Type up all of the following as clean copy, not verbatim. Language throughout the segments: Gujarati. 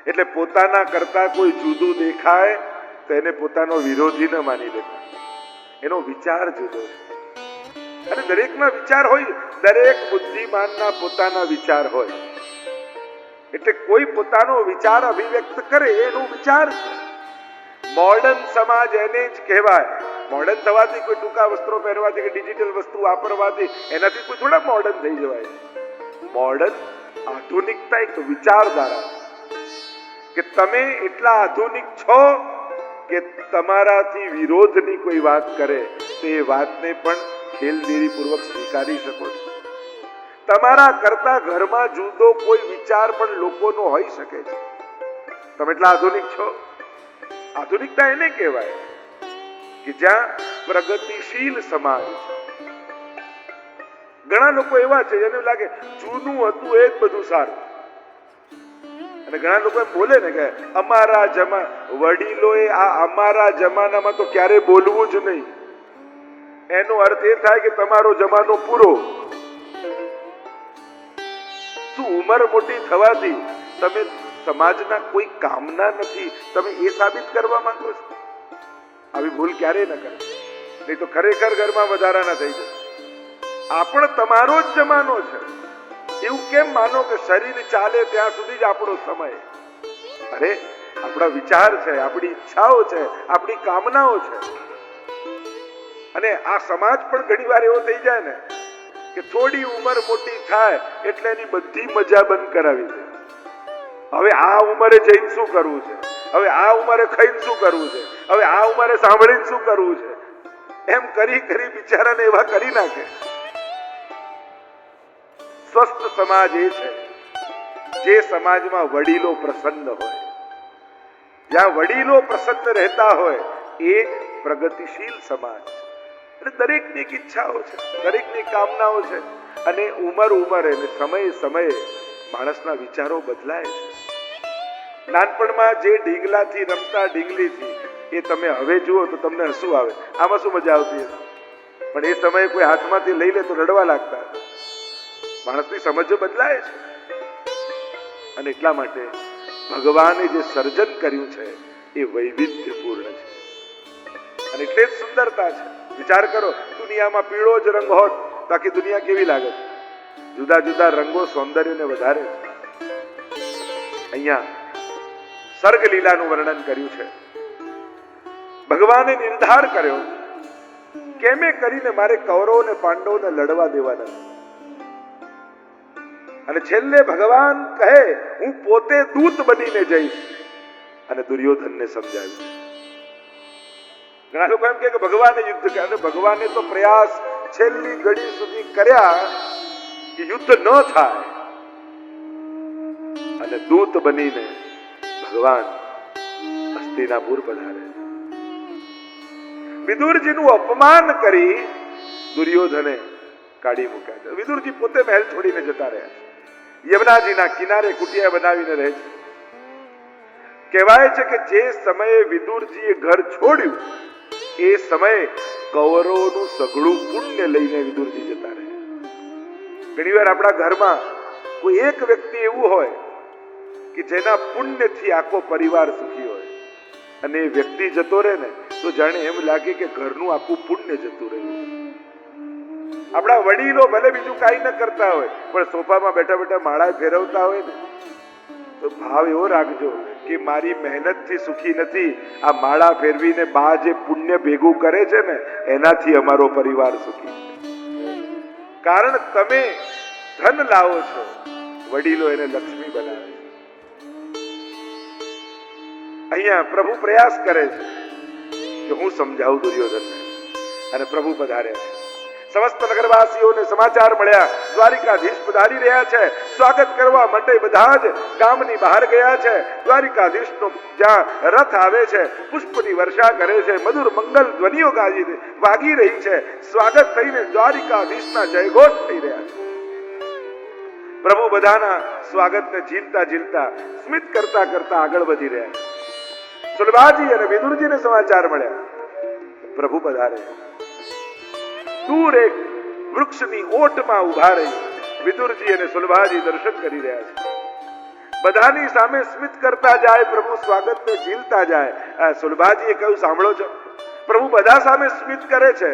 એટલે પોતાના કરતા કોઈ જુદું દેખાય તો એને પોતાનો વિરોધી ન માની લેતા. એનો વિચાર જુદો છે. અને દરેકના વિચાર હોય, દરેક બુદ્ધિમાનના પોતાના વિચાર હોય. એટલે કોઈ પોતાનો વિચાર અભિવ્યક્ત કરે એનો વિચાર છે. મોડર્ન સમાજ એને જ કહેવાય. મોડર્ન થવાથી કોઈ ટૂંકા વસ્ત્રો પહેરવાથી કે ડિજિટલ વસ્તુ વાપરવાથી એનાથી કોઈ થોડા મોડર્ન થઈ જવાય. મોડર્ન આધુનિકતા એક વિચારધારા કે તમે એટલા આધુનિક છો કે તમારાથી વિરોધની કોઈ વાત કરે તો એ વાતને પણ ખેલદિલીપૂર્વક સ્વીકારી શકો છો. તમારા કરતા ઘરમાં જુદો કોઈ વિચાર પણ લોકોનો હોઈ શકે છે. તમે એટલા આધુનિક છો. આધુનિકતા એને કહેવાય કે જ્યાં પ્રગતિશીલ સમાજ છે. ઘણા લોકો એવા છે જેને લાગે જૂનું હતું એ જ બધું સારું. અને ઘણા લોકો એમ બોલે ને કે અમારા વડીલોએ આ અમારા જમાનામાં તો ક્યારે બોલવું જ નહીં. એનો અર્થ એ થાય કે તમારો જમાનો પૂરો. શું ઉંમર મોટી થવાથી તમે સમાજના કોઈ કામના નથી, તમે એ સાબિત કરવા માંગો છો? આવી ભૂલ ક્યારેય ન કરે, નહીં તો ખરેખર ઘરમાં વધારાના થઈ જશે. આ પણ તમારો જ જમાનો છે. એવું કેમ માનો કે શરીર ચાલે ત્યાં સુધી જ આપણો સમય? અરે આપણા વિચાર છે, આપણી ઈચ્છાઓ છે, આપણી કામનાઓ છે. અને આ સમાજ પણ ઘણી વાર એવો થઈ જાય ને કે થોડી ઉંમર મોટી થાય એટલે એની બધી મજા બંધ કરાવી દે. હવે આ ઉંમરે જઈને શું કરવું છે, હવે આ ઉંમરે ખાઈને શું કરવું છે, હવે આ ઉંમરે સાંભળીને શું કરવું છે, એમ કરી કરી બિચારાને એવા કરી નાખે. સ્વસ્થ સમાજ એ છે જે સમાજમાં વડીલો પ્રસન્ન હોય. જ્યાં વડીલો પ્રસન્ન રહેતા હોય એ પ્રગતિશીલ સમાજ છે. એટલે દરેકની ઈચ્છાઓ છે, દરેકની કામનાઓ છે. અને ઉંમરે અને સમયે માણસના વિચારો બદલાય છે. નાનપણમાં જે ઢીંગલાથી રમતા ઢીંગલીથી એ તમે હવે જુઓ તો તમને હસવું આવે. આમાં શું મજા આવતી હતી? પણ એ સમયે કોઈ હાથમાંથી લઈ લે તો રડવા લાગતા. માણસની સમજ બદલાય છે. અને એટલા માટે ભગવાને જે સર્જન કર્યું છે એ વૈવિધ્યપૂર્ણ છે. અને એટલે જ સુંદરતા છે. વિચાર કરો, દુનિયામાં પીળો જ રંગ હોત તો આખી દુનિયા કેવી લાગે? જુદા જુદા રંગો સૌંદર્યને વધારે છે. અહીંયા સર્ગ લીલાનું વર્ણન કર્યું છે. ભગવાને નિર્ધાર કર્યો કેમે કરીને મારે કૌરવ અને પાંડવોને લડવા દેવાના. અને છેલ્લે ભગવાન કહે હું પોતે દૂત બનીને જઈશ અને દુર્યોધનને સમજાવ્યું. ઘણા લોકો એમ કે ભગવાને યુદ્ધ કર્યા. ભગવાને તો પ્રયાસ છેલ્લી ઘડી સુધી કર્યા કે યુદ્ધ ન થાય. અને દૂત બનીને ભગવાન હસ્તિનાપુર પધારે. વિદુરજીનું અપમાન કરી દુર્યોધને કાઢી મૂક્યા છે. વિદુરજી પોતે મહેલ છોડીને જતા રહ્યા છે. યમુનાજીના કિનારે કુટિયા બનાવીને રહે છે. કહેવાય છે કે જે સમયે વિદુરજીએ ઘર છોડ્યું એ સમયે કૌરવોનું સઘળું પુણ્ય લઈને વિદુરજી જતા રહે. ઘણી વાર આપણા ઘરમાં કોઈ એક વ્યક્તિ એવું હોય કે જેના પુણ્યથી આખો પરિવાર સુખી હોય અને એ વ્યક્તિ જતો રહે ને તો જાણે એમ લાગે કે ઘરનું આખું પુણ્ય જતું રહ્યું. આપણા વડીલો ભલે બીજું કાંઈ ન કરતા હોય પણ સોફામાં બેઠા બેઠા માળા ફેરવતા હોય ને તો ભાવ એવો રાખજો કે મારી મહેનતથી સુખી નથી, આ માળા ફેરવીને બા જે પુણ્ય ભેગું કરે છે ને એનાથી અમારો પરિવાર સુખી છે. કારણ તમે ધન લાવો છો, વડીલો એને લક્ષ્મી બનાવે છે. અહીંયા પ્રભુ પ્રયાસ કરે છે કે હું સમજાવું દુર્યોધનને. અને પ્રભુ પધાર્યા છે. સમસ્ત નગરવાસીઓને સમાચાર મળ્યા દ્વારિકાધીશ પધારી રહ્યા છે. સ્વાગત કરવા માટે બધા જ ગામની બહાર ગયા છે. દ્વારિકાધીશનો જ્યાં રથ આવે છે પુષ્પની વર્ષા કરે છે, મધુર મંગલ ધ્વનિઓ વાગી રહી છે. સ્વાગત થઈને દ્વારિકાધીશના જયઘોષ થઈ રહ્યા છે. પ્રભુ બધાના સ્વાગતને ઝીલતા ઝીલતા સ્મિત કરતા કરતા આગળ વધી રહ્યા છે. સુલભાજી અને વિદુરજીને સમાચાર મળ્યા પ્રભુ પધારે. દૂર એક વૃક્ષની ઓટમાં ઉભા રહી વિદુરજી અને સુલભાજી દર્શન કરી રહ્યા છે. બધાની સામે સ્મિત કરતા જાય, પ્રભુ સ્વાગતને ઝીલતા જાય. સુલભાજીએ કહ્યું, સાંભળો છો, પ્રભુ બધા સામે સ્મિત કરે છે,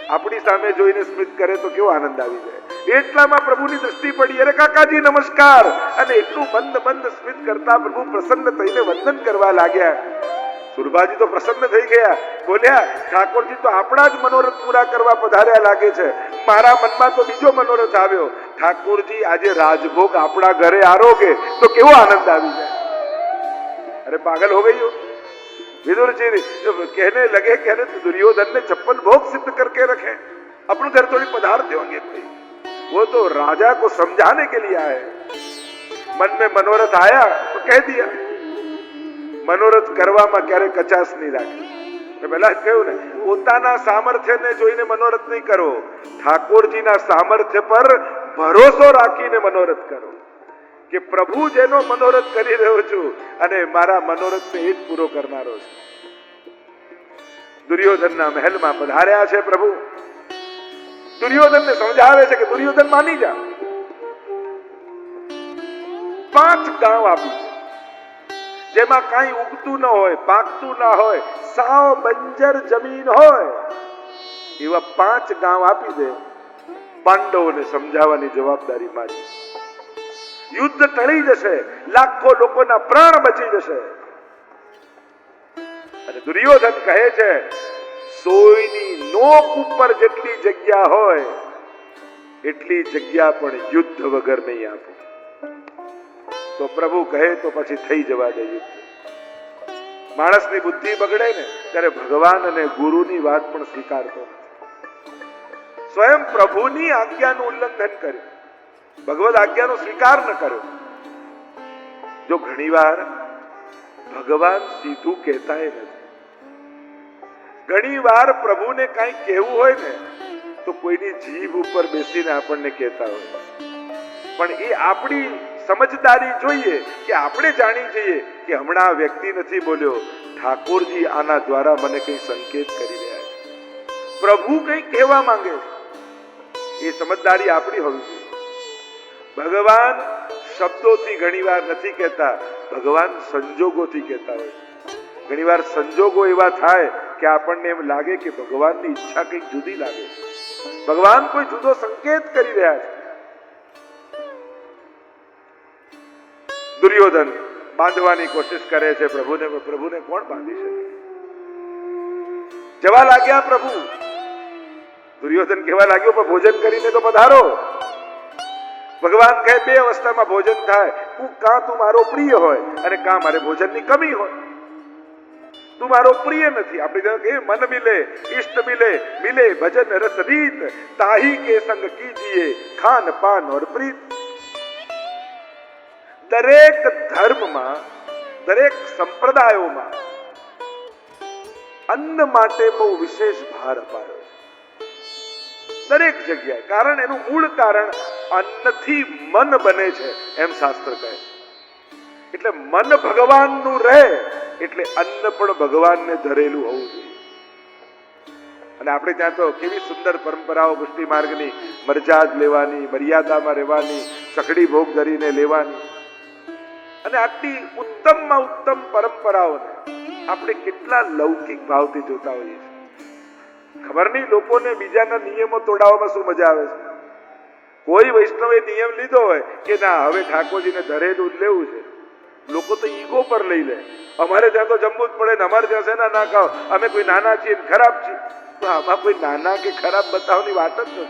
આપણી સામે જોઈને સ્મિત કરે તો કેવો આનંદ આવી જાય. એટલામાં પ્રભુની દ્રષ્ટિ પડી, અરે કાકાજી નમસ્કાર, અને એટલું મંદ સ્મિત કરતા પ્રભુ પ્રસન્ન થઈને વંદન કરવા લાગ્યા. સુરભાજી તો પ્રસન્ન થઈ ગયા, બોલ્યા, ઠાકોરજી તો આપણા જ મનોરથ પૂરા કરવા પધાર્યા લાગે છે. મારા મનમાં તો બીજો મનોરથ આવ્યો, ઠાકોરજી આજે રાજભોગ આપણા ઘરે આરોગે તો કેવો આનંદ આવી જાય. અરે પાગલ હો ગઈ હો. विदुर जी कहने लगे कि अरे दुर्योधन ने 56 भोग सिद्ध करके रखे, अपने घर थोड़ी पधारते होंगे कोई, वो तो राजा को समझाने के लिए आए. मन में मनोरथ आया तो कह दिया. मनोरथ કરવામાં ક્યારે કચાશ નહીં રાખી. પહેલા જ કહ્યું ને, પોતાના સામર્થ્યને જોઈને મનોરથ નહીં કરો, ઠાકોરજીના સામર્થ્ય પર ભરોસો રાખીને મનોરથ કરો કે પ્રભુ જેનો મનોરથ કરી રહ્યો છું અને મારા મનોરથને એ જ પૂરો કરનારો છે. દુર્યોધનના મહેલમાં પધાર્યા છે પ્રભુ. દુર્યોધનને સમજાવે છે કે દુર્યોધન માની જા. 5 ગાંવ આપી છે, જેમાં કાંઈ ઉગતું ન હોય, પાકતું ના હોય, સાવ બંજર જમીન હોય, એવા 5 ગાંવ આપી દે. પાંડવોને સમજાવવાની જવાબદારી મારી. યુદ્ધ ટળી જશે, લાખો લોકોના પ્રાણ બચી જશે. અને દુર્યોધન કહે છે, સોયની નોક ઉપર જેટલી જગ્યા હોય એટલી જગ્યા પણ યુદ્ધ વગર નહીં આપો. તો પ્રભુ કહે તો પછી થઈ જવા દે યુદ્ધ. માણસની બુદ્ધિ બગડે ને ત્યારે ભગવાન અને ગુરુની વાત પણ સ્વીકારતો નથી. સ્વયં પ્રભુની આજ્ઞાનું ઉલ્લંઘન કર્યું, ભગવદ આજ્ઞાનો સ્વીકાર ન કર્યો. જો ઘણીવાર ભગવાન સીધું કહેતા નથી. ઘણીવાર પ્રભુને કંઈ કહેવું હોય ને તો કોઈની જીભ ઉપર બેસીને આપણને કહેતા હોય, પણ એ આપણી સમજદારી જોઈએ કે આપણે જાણી જઈએ કે હમણાં આ વ્યક્તિ નથી બોલ્યો, ઠાકોરજી આના દ્વારા મને કંઈ સંકેત કરી રહ્યા છે, પ્રભુ કંઈ કહેવા માંગે છે. એ સમજદારી આપણી હોવી જોઈએ. ભગવાન શબ્દોથી ઘણીવાર નથી કહેતા, ભગવાન સંજોગોથી કહેતા હોય. ઘણીવાર સંજોગો એવા થાય કે આપણને એમ લાગે કે ભગવાનની ઈચ્છા કંઈક જુદી લાગે, ભગવાન કોઈ જુદો સંકેત કરી રહ્યા છે. દુર્યોધન બાંધવાની કોશિશ કરે છે પ્રભુને, પ્રભુને કોણ બાંધી શકે? જવા લાગ્યા પ્રભુ. દુર્યોધન કહેવા લાગ્યો, પણ ભોજન કરીને તો પધારો. ભગવાન કહે, 2 અવસ્થામાં ભોજન થાય, કાં તું મારો પ્રિય હોય અને કાં મારે ભોજનની કમી હોય. તું મારો પ્રિય નથી. આપણે કહે મન મિલે ઇષ્ટ મિલે, મિલે ભજન રસ રીત, તાહી કે સંગ કીજીએ ખાન પાન ઓર પ્રીત. દરેક ધર્મમાં, દરેક સંપ્રદાયોમાં અન્ન માટે બહુ વિશેષ ભાર અપાયો છે. દરેક જગ્યાએ. કારણ એનું મૂળ કારણ અન્નથી મન બને છે એમ શાસ્ત્ર કહે. એટલે મન ભગવાનનું રહે એટલે અન્ન પણ ભગવાનને ધરેલું હોવું જોઈએ. અને આપણે ત્યાં તો કેવી સુંદર પરંપરાઓ પુષ્ટિ માર્ગની, મરજાદ લેવાની, મર્યાદામાં રહેવાની, સખડી ભોગ ધરીને લેવાની, અને આટલી ઉત્તમમાં ઉત્તમ પરંપરાઓને આપણે કેટલા લૌકિક ભાવથી જોતા હોઈએ છીએ. ખબર નહીં લોકોને બીજાના નિયમો તોડાવવામાં શું મજા આવે છે. કોઈ વૈષ્ણવે નિયમ લીધો હોય કે ના હવે ઠાકોરજીને ધરેલું જ લેવું છે, લોકો તો ઈગો પર લઈ લે, અમારે ત્યાં તો જમવું જ પડે ને, અમારે ત્યાં શેના ના ખાઓ, અમે કોઈ નાના છીએ ખરાબ છીએ. તો આમાં કોઈ નાના કે ખરાબ બતાવવાની વાત જ નથી.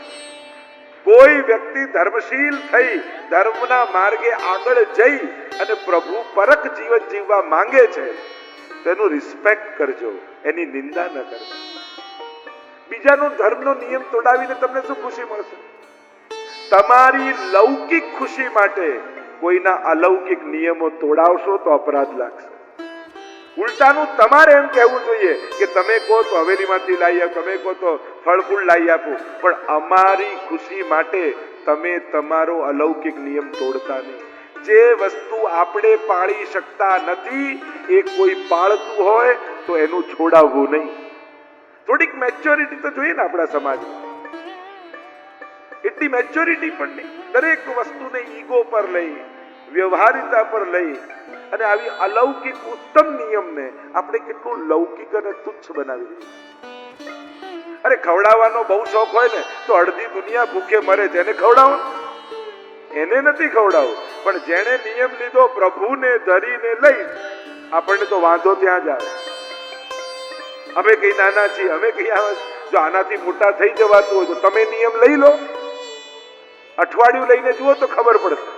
કોઈ વ્યક્તિ ધર્મશીલ થઈ ધર્મના માર્ગે આગળ જઈ અને પ્રભુ પરક જીવન જીવવા માંગે છે તેનું રિસ્પેક્ટ કરજો, એની નિંદા ન કરજો. બીજાનો ધર્મનો નિયમ તોડાવીને તમને શું ખુશી મળશે? તમારી લૌકિક ખુશી માટે કોઈના અલૌકિક નિયમો તોડાવશો તો અપરાધ લાગશે. ઉલટાનું તમારે એમ કહેવું જોઈએ કે તમે કહો તો હવેલીમાંથી લાવી આપો, તમે કહો તો ફળ ફૂલ લાવી આપું, પણ અમારી ખુશી માટે તમે તમારો અલૌકિક નિયમ તોડતા નહીં. જે વસ્તુ આપણે પાળી શકતા નથી એ કોઈ પાળતું હોય તો એનું છોડાવવું નહીં. થોડીક મેચ્યોરિટી તો જોઈએ ને આપણા સમાજમાં. એટલી મેચ્યોરિટી પણ નહીં. દરેક વસ્તુને ઈગો પર લઈ વ્યવહારિતા પર લઈ અને આવી અલૌકિક ઉત્તમ નિયમને આપણે કેટલું લૌકિક અને તુચ્છ બનાવી દઈએ. અરે ખવડાવવાનો બહુ શોખ હોય ને તો અડધી દુનિયા ભૂખે મરે, તેને ખવડાવો, એને નથી ખવડાવવું. પણ જેણે નિયમ લીધો પ્રભુને ધરીને લઈ, આપણને તો વાંધો ત્યાં જ આવે. અમે કઈ નાના છીએ, અમે કઈ જો આનાથી મોટા થઈ જવાતું હોય તો તમે નિયમ લઈ લો. અઠવાડિયું લઈને જુઓ તો ખબર પડશે.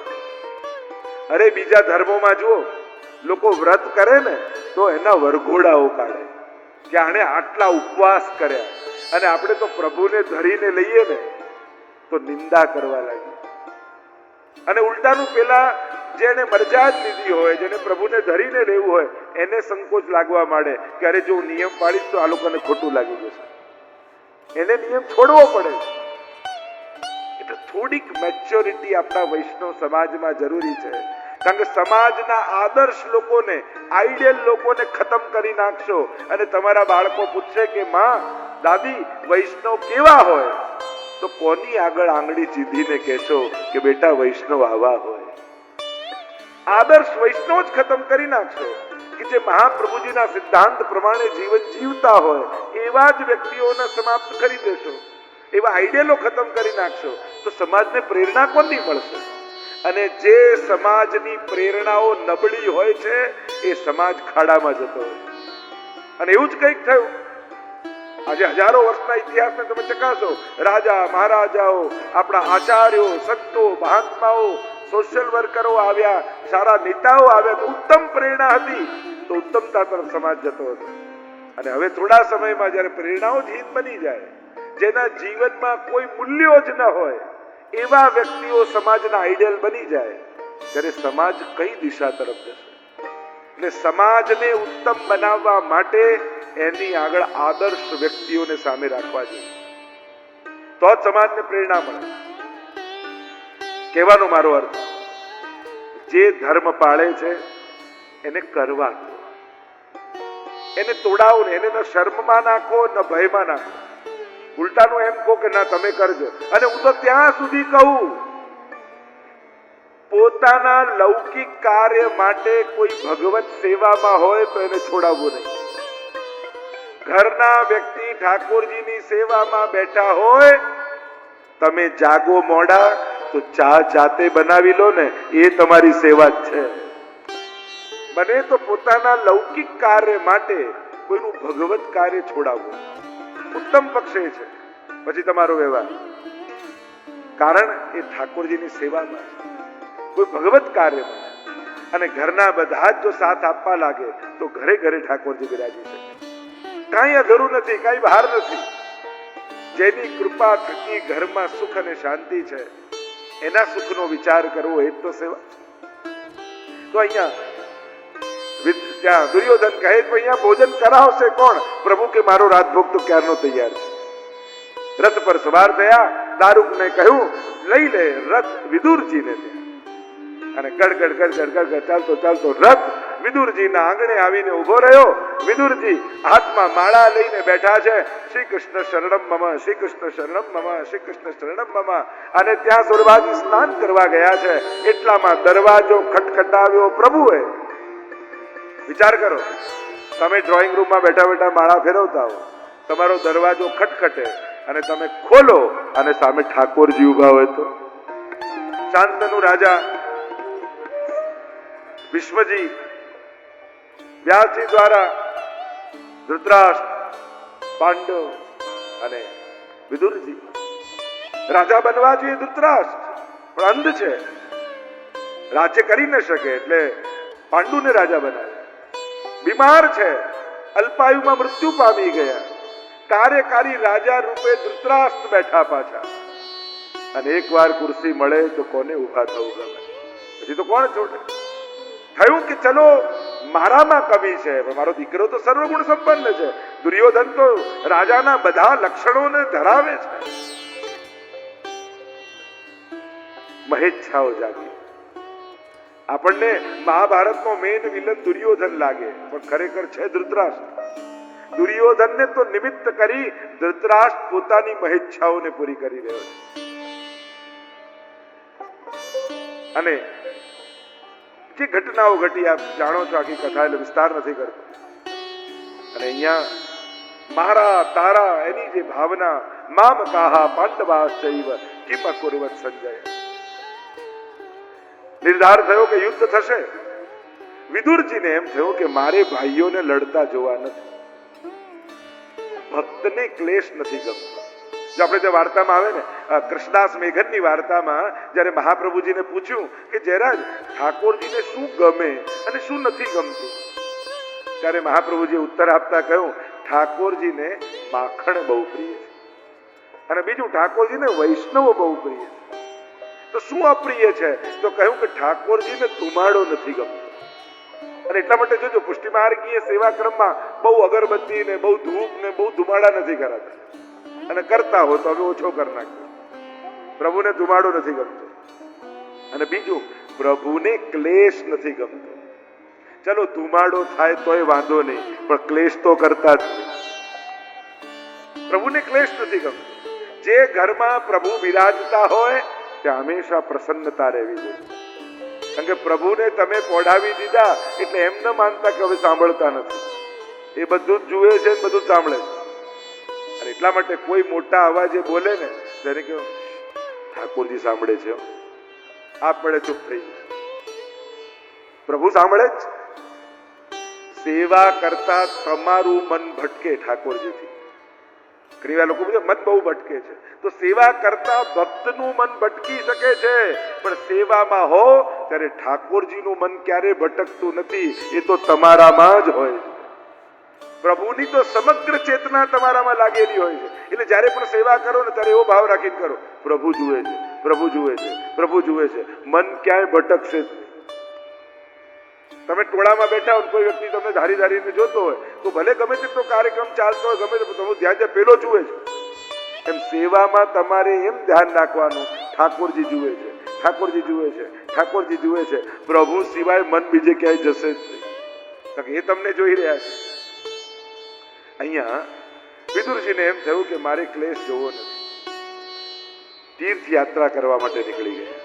અરે બીજા ધર્મોમાં જુઓ, લોકો વ્રત કરે ને તો એના વરઘોડાઓ કાઢે કે આણે આટલા ઉપવાસ કર્યા, અને આપણે તો પ્રભુને ધરીને લઈએ ને તો નિંદા કરવા લાગી. અને ઉલટાનું પેલા જેને મરજાદ લીધી હોય, જેને પ્રભુને ધરીને લેવું હોય, એને સંકોચ લાગવા માંડે કે અરે જો હું નિયમ પાડીશ તો આ લોકોને ખોટું લાગી જશે, એને નિયમ છોડવો પડે. એટલે થોડીક મેચ્યોરિટી આપણા વૈષ્ણવ સમાજમાં જરૂરી છે. કારણ કે સમાજના આદર્શ લોકોને, આઈડિયલ લોકોને ખતમ કરી નાખશો અને તમારા બાળકો પૂછશે કે માં, દાદી, વૈષ્ણવ કેવા હોય, તો કોની આગળ આંગળી ચીધીને કહેશો કે બેટા વૈષ્ણવ આવા હોય. આદર્શ વૈષ્ણવ જ ખતમ કરી નાખશો કે જે મહાપ્રભુજીના સિદ્ધાંત પ્રમાણે જીવન જીવતા હોય એવા જ વ્યક્તિઓને સમાપ્ત કરી દેશો, એવા આઈડિયલો ખતમ કરી નાખશો તો સમાજને પ્રેરણા કોની મળશે? અને જે સમાજની પ્રેરણાઓ નબળી હોય છે એ સમાજ ખાડામાં જતો હોય. અને એવું જ કંઈક થયું. આજે હજારો વર્ષના ઇતિહાસને તમે ચકાસો, રાજા મહારાજાઓ, આપણા આચાર્યો, સંતો, મહાત્માઓ, સોશિયલ વર્કરો આવ્યા, સારા નેતાઓ આવ્યા, ઉત્તમ પ્રેરણા હતી તો ઉત્તમતા તરફ સમાજ જતો હતો. અને હવે થોડા સમયમાં જયારે પ્રેરણાઓ જ હીન બની જાય, જેના જીવનમાં કોઈ મૂલ્યો જ ન હોય, એવા વ્યક્તિઓ સમાજના આઈડિયલ બની જાય, ત્યારે સમાજ કઈ દિશા તરફ જશે? એટલે સમાજને ઉત્તમ બનાવવા માટે એની આગળ આદર્શ વ્યક્તિઓને સામે રાખવા જોઈએ, તો જ સમાજને પ્રેરણા મળે. કહેવાનો મારો અર્થ, જે ધર્મ પાળે છે એને કરવા દો, એને તોડાવો ને, એને ન શર્મમાં નાખો ન ભયમાં નાખો. ઉલટાનું એમ કહો કે ના તમે કરજો. અને હું તો ત્યાં સુધી કહું, પોતાના લૌકિક કાર્ય માટે કોઈ ભગવત સેવામાં હોય તો એને છોડાવવું નહીં. ઘરના વ્યક્તિ ઠાકોરજીની સેવામાં બેઠા હોય, તમે જાગો મોડા તો ચા જાતે બનાવી લો ને, એ તમારી સેવા જ છે. બને તો પોતાના લૌકિક કાર્ય માટે કોઈનું ભગવત કાર્ય છોડાવવું ઉત્તમ પક્ષે છે. પછી તમારો વ્યવહાર, કારણ એ ઠાકોરજીની સેવામાં છે, કોઈ ભગવત કાર્યમાં છે. અને ઘરના બધા જ જો સાથ આપવા લાગે તો ઘરે ઘરે ઠાકોરજી બિરાજી શકે. કાંઈ અધૂરું નથી, કાંઈ બહાર નથી. જેની કૃપા થકી ઘરમાં સુખ અને શાંતિ છે, એના સુખનો વિચાર કરવો એ તો સેવા. તો અહીંયા દુર્યોધન કહે તો અહીંયા ભોજન કરાવશે કોણ? પ્રભુ કે મારો રાજભોગ તો ક્યારનો તૈયાર છે. રથ પર સવાર થયા, દારૂકને કહ્યું લઈ લે રથ વિદુરજીને ત્યાં. અને ગડગડ ગડગડ ગડગડ ચાલતો ચાલતો રથ વિદુરજીના આંગણે આવીને ઉભો રહ્યો. વિદુરજી હાથમાં માળા લઈને બેઠા છે. શ્રી કૃષ્ણ શરણમ મમ, શ્રી કૃષ્ણ શરણમ મમ, શ્રી કૃષ્ણ શરણમ મમ. અને ત્યાં સુરભાજી સ્નાન કરવા ગયા છે. એટલામાં દરવાજો ખટખટાવ્યો પ્રભુએ. વિચાર કરો, તમે ડ્રોઈંગ રૂમમાં બેઠા બેઠા માળા ફેરવતા હો, તમારો દરવાજો ખટખટે અને તમે ખોલો અને સામે ઠાકોરજી ઉભા હોય તો? શાંતનુ રાજા વિશ્વજી વ્યાસજી દ્વારા ધૃતરાષ્ટ્ર, પાંડવ અને વિદુરજી, રાજા બનવા જોઈએ ધૃતરાષ્ટ્ર, પણ અંધ છે, રાજ્ય કરી ન શકે, એટલે પાંડુને રાજા બનાવ્યા. બીમાર છે, અલ્પાયુમાં મૃત્યુ પામી ગયા. કાર્યકારી રાજા રૂપે ધૃતરાષ્ટ્ર બેઠા પાછા. અને એકવાર ખુરશી મળે તો કોને ઉભા થવું ગમે? પછી તો કોણ છોડે? થયું કે ચલો મારામાં કમી છે, મારો દીકરો તો સર્વગુણ સંપન્ન છે. દુર્યોધન તો રાજાના બધા લક્ષણોને ધરાવે છે. મહેચ્છાઓ જાગી. આપણને મહાભારતનો મેઇન વિલન દુર્યોધન લાગે, પણ ખરેખર છે ધૃતરાષ્ટ્ર. દુર્યોધનને તો નિમિત્ત કરી ધૃતરાષ્ટ્ર પોતાની મહેચ્છાઓને પૂરી કરી રહ્યો છે. અને જે ઘટનાઓ ઘટી આપ જાણો છો, આખી કથા એટલે વિસ્તાર નથી કરતો. અને અહીંયા મારા તારા એની જે ભાવના, મામ કાહા પાંડવાશ્ચૈવ કિમ અકુર્વત સંજય. નિર્ધાર થયો કે યુદ્ધ થશે. વિદુરજીને એમ થયું કે મારે ભાઈઓને લડતા જોવા નથી. ભક્તને ક્લેશ નથી ગમતો. જો આપણે જે વાર્તામાં આવે ને, કૃષ્ણદાસ મેઘનની વાર્તામાં જ્યારે મહાપ્રભુજીને પૂછ્યું કે જયરાજ ઠાકોરજીને શું ગમે અને શું નથી ગમતું, ત્યારે મહાપ્રભુજીએ ઉત્તર આપતા કહ્યું, ઠાકોરજીને માખણ બહુ પ્રિય છે, અને બીજું ઠાકોરજીને વૈષ્ણવો બહુ પ્રિય છે. તો શું અપ્રિય છે? તો કહ્યું કે ઠાકોરજીને ધુમાડો નથી ગમતો. અને એટલા માટે જોજો, પુષ્ટિ માર્ગીય સેવા ક્રમમાં બહુ અગરબત્તી ને બહુ ધૂપ ને બહુ ધુમાડા નથી કરાતા, અને કરતા હો તો હવે ઓછો કરી નાખ્યો. પ્રભુને ધુમાડો નથી ગમતો. અને બીજું, પ્રભુને ક્લેશ નથી ગમતો. ચલો ધુમાડો થાય તોય વાંધો નહીં, પણ ક્લેશ તો કરતા જ નહીં. પ્રભુને ક્લેશ નથી ગમતો. જે ઘરમાં પ્રભુ બિરાજતા હોય ત્યાં હંમેશા પ્રસન્નતા રહેવી જોઈએ. કારણ કે પ્રભુને તમે પોઢાવી દીધા એટલે એમ ન માનતા કે હવે સાંભળતા નથી. એ બધું જ જુએ છે, બધું જ સાંભળે છે. અને એટલા માટે કોઈ મોટા અવાજે બોલે ને ત્યારે કે ઠાકોરજી સાંભળે છે, આપણે ચૂપ થઈ જશે. પ્રભુ સાંભળે જ. સેવા કરતા તમારું મન ભટકે ઠાકોરજીથી. ઘણી વાર લોકો મન બહુ ભટકે છે, તો સેવા કરતા ભક્તનું મન ભટકી શકે છે, પણ સેવામાં હો ત્યારે ઠાકોરજીનું મન ક્યારે ભટકતું નથી. એ તો તમારામાં જ હોય છે. પ્રભુની તો સમગ્ર ચેતના તમારામાં લાગેલી હોય છે. એટલે જ્યારે પણ સેવા કરો ને ત્યારે એવો ભાવ રાખીને કરો, પ્રભુ જુએ છે, પ્રભુ જુએ છે, પ્રભુ જુએ છે. મન ક્યાંય ભટકશે જ નહીં. તમે ટોળામાં બેઠા હો, કોઈ વ્યક્તિ તમને ધારી ધારીને જોતો હોય તો ભલે ગમે તેટલો કાર્યક્રમ ચાલતો હોય, ગમે તે તમારું ધ્યાન જ્યાં પેલો જુએ છે, એમ સેવામાં તમારે એમ ધ્યાન રાખવાનું, ઠાકોરજી જુએ છે, ઠાકોરજી જુએ છે, ઠાકોરજી જુએ છે. પ્રભુ સિવાય મન બીજે ક્યાંય જશે જ નહીં. એ તમને જોઈ રહ્યા છે. અહીંયા વિદુરજીને એમ થયું કે મારે ક્લેશ જોવો નથી. તીર્થ યાત્રા કરવા માટે નીકળી ગયા.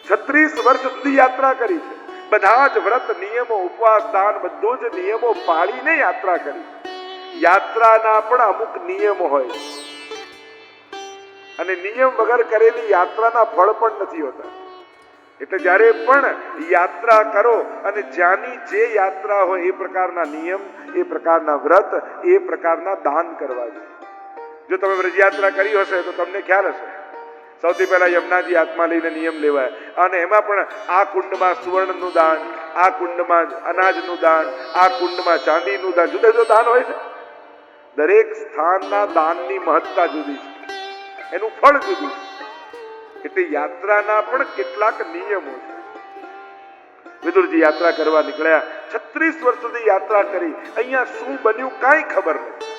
36 વર્ષ સુધી યાત્રા કરી છે. બધા જ વ્રત, નિયમો, ઉપવાસ, દાન બધું જ નિયમો પાળીને યાત્રા કરી. યાત્રાના પણ અમુક નિયમો હોય, અને નિયમ વગર કરેલી યાત્રાના ફળ પણ નથી હોતા. એટલે જ્યારે પણ યાત્રા કરો અને જ્યાંની જે યાત્રા હોય એ પ્રકારના નિયમ, એ પ્રકારના વ્રત, એ પ્રકારના દાન કરવા જોઈએ. જો તમે વ્રજ યાત્રા કરી હશે તો તમને ખ્યાલ હશે. સૌથી પહેલા યમુનાજી હાથમાં લઈને નિયમ લેવાય, અને એમાં પણ આ કુંડમાં સુવર્ણનું દાન, આ કુંડમાં અનાજનું દાન, આ કુંડમાં ચાંદીનું દાન, જુદા જુદા દાન હોય છે. દરેક સ્થાનના દાનની મહત્તા જુદી છે, એનું ફળ જુદું છે. એટલે યાત્રાના પણ કેટલાક નિયમો છે. વિદુરજી યાત્રા કરવા નીકળ્યા. 36 વર્ષ સુધી યાત્રા કરી. અહીંયા શું બન્યું કાંઈ ખબર નથી.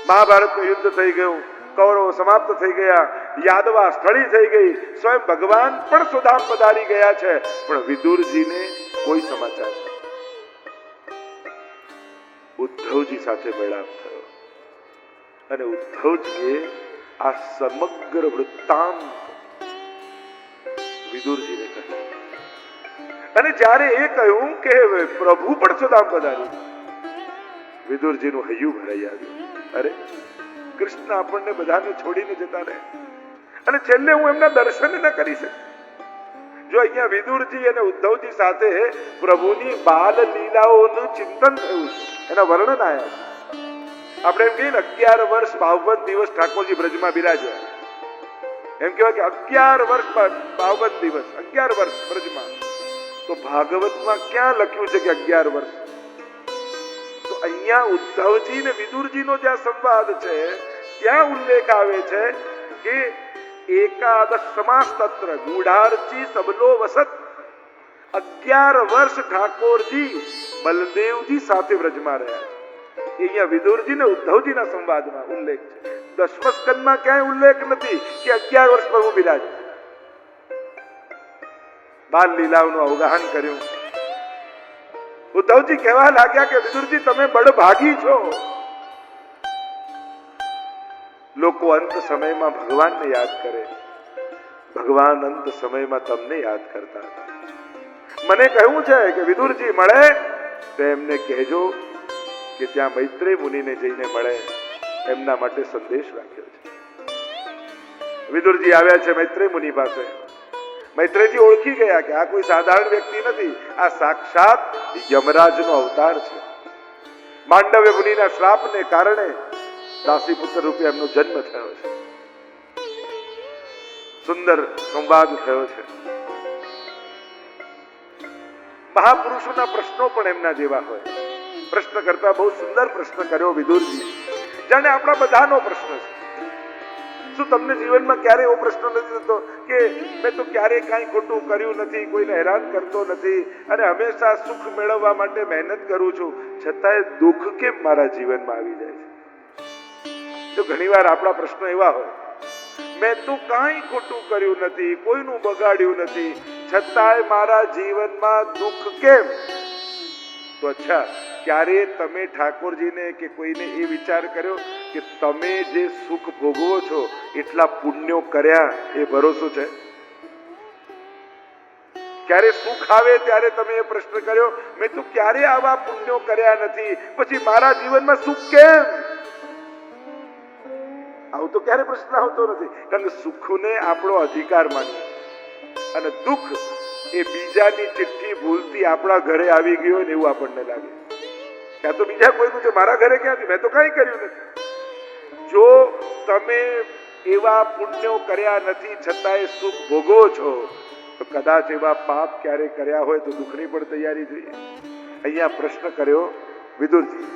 મહાભારતનું યુદ્ધ થઈ ગયું, કૌરવો સમાપ્ત થઈ ગયા, યાદવા સ્થળી થઈ ગઈ, સ્વયં ભગવાન પણ સુધામ પધારી ગયા છે, પણ વિદુરજીને કોઈ સમાચાર નથી. ઉદ્ધવજી સાથે મેળાપ થયો, અને ઉદ્ધવજીએ આ સમગ્ર વૃત્તાંત વિદુરજીને કહ્યું. અને જ્યારે એ કહ્યું કે પ્રભુ પણ સુધામ પધાર્યું, વિદુરજીનું હૈયું ભરાઈ આવ્યું. અરે કૃષ્ણ આપણને બધાને છોડીને જતા રહે, અને છેલ્લે હું એમના દર્શન ન કરી શકું. જો અહીંયા વિદુરજી અને ઉદ્ધવજી સાથે પ્રભુની બાલ લીલાઓનું ચિંતન થયું છે, એના વર્ણન આવ્યા છે. આપણે એમ કહીએ ને 11 વર્ષ 52 દિવસ ઠાકોરજી બ્રજમાં બિરાજ્યા. એમ કહેવાય કે 11 વર્ષ 52 દિવસ, 11 વર્ષ બ્રજમાં. તો ભાગવતમાં ક્યાં લખ્યું છે કે 11 વર્ષ? તો અહીંયા ઉદ્ધવજી ને વિદુરજીનો જ્યાં સંવાદ છે ત્યાં ઉલ્લેખ આવે છે કે એકાદશ સમાસ તત્ર ગૂઢાર્ચી સબલો વસત. 11 વર્ષ ઠાકોરજી બલદેવજી સાથે વ્રજમાં રહ્યા છે. અહીંયા વિદુરજી ને ઉદ્ધવજીના સંવાદમાં ઉલ્લેખ છે. દસમ સ્કંદમાં ક્યાંય ઉલ્લેખ નથી કે 11 વર્ષ પર હું બિરાજ. બાલ લીલાઓનું અવગાહન કર્યું. ઉદ્ધવજી કહેવા લાગ્યા કે વિદુરજી તમે બળભાગી છો. લોકો અંત સમયમાં ભગવાનને યાદ કરે, ભગવાન અંત સમયમાં તમને યાદ કરતા હતા. મને કહ્યું છે કે વિદુરજી મળે તો એમને કહેજો કે ત્યાં મૈત્રેય મુનિને જઈને મળે, એમના માટે સંદેશ રાખ્યો છે. વિદુરજી આવ્યા છે મૈત્રેય મુનિ પાસે. મૈત્રેયજી ઓળખી ગયા કે આ કોઈ સાધારણ વ્યક્તિ નથી, આ સાક્ષાત યમરાજનો અવતાર છે. માંડવ્ય મુનિના શ્રાપને કારણે દાસીપુત્ર રૂપે એમનો જન્મ થયો છે. સુંદર સંવાદ થયો છે. મહાપુરુષોના પ્રશ્નો પણ એમના જેવા હોય. પ્રશ્ન કરતા બહુ સુંદર પ્રશ્ન કર્યો વિદુરજી, જાણે આપણા બધાનો પ્રશ્ન છે. શું તમને જીવનમાં ક્યારે એવો પ્રશ્ન નથી થતો કે મેં તો ક્યારે કાંઈ ખોટું કર્યું નથી, કોઈને હેરાન કરતો નથી અને હંમેશા સુખ મેળવવા માટે મહેનત કરું છું, છતાંય દુઃખ કેમ મારા જીવનમાં આવી જાય છે? તો ઘણીવાર આપણા પ્રશ્નો એવા હોય, મેં તો કાંઈ ખોટું કર્યું નથી, કોઈનું બગાડ્યું નથી, છતાંય મારા જીવનમાં દુઃખ કેમ? તો અચ્છા, ક્યારે તમે ઠાકોરજીને કે કોઈને એ વિચાર કર્યો કે તમે જે સુખ ભોગવો છો એટલા પુણ્યો કર્યા એ ભરોસો છે? ક્યારે સુખ આવે ત્યારે તમે એ પ્રશ્ન કર્યો, મેં તો ક્યારે આવા પુણ્યો કર્યા નથી, પછી મારા જીવનમાં સુખ કેમ? આવું તો ક્યારે પ્રશ્ન આવતો નથી, કારણ કે સુખને આપણો અધિકાર માનીએ અને દુઃખ એ બીજાની ચિઠ્ઠી ભૂલથી આપણા ઘરે આવી ગયો હોય ને એવું આપણને લાગે. ક્યાં તો બીજા કોઈનું છે, મારા ઘરે ક્યાંથી? મેં તો કઈ કર્યું નથી. જો તમે એવા પુણ્યો કર્યા નથી છતાંય સુખ ભોગવો છો તો કદાચ એવા પાપ ક્યારે કર્યા હોય તો દુઃખની પણ તૈયારી જોઈએ. અહીંયા પ્રશ્ન કર્યો વિદુરજી.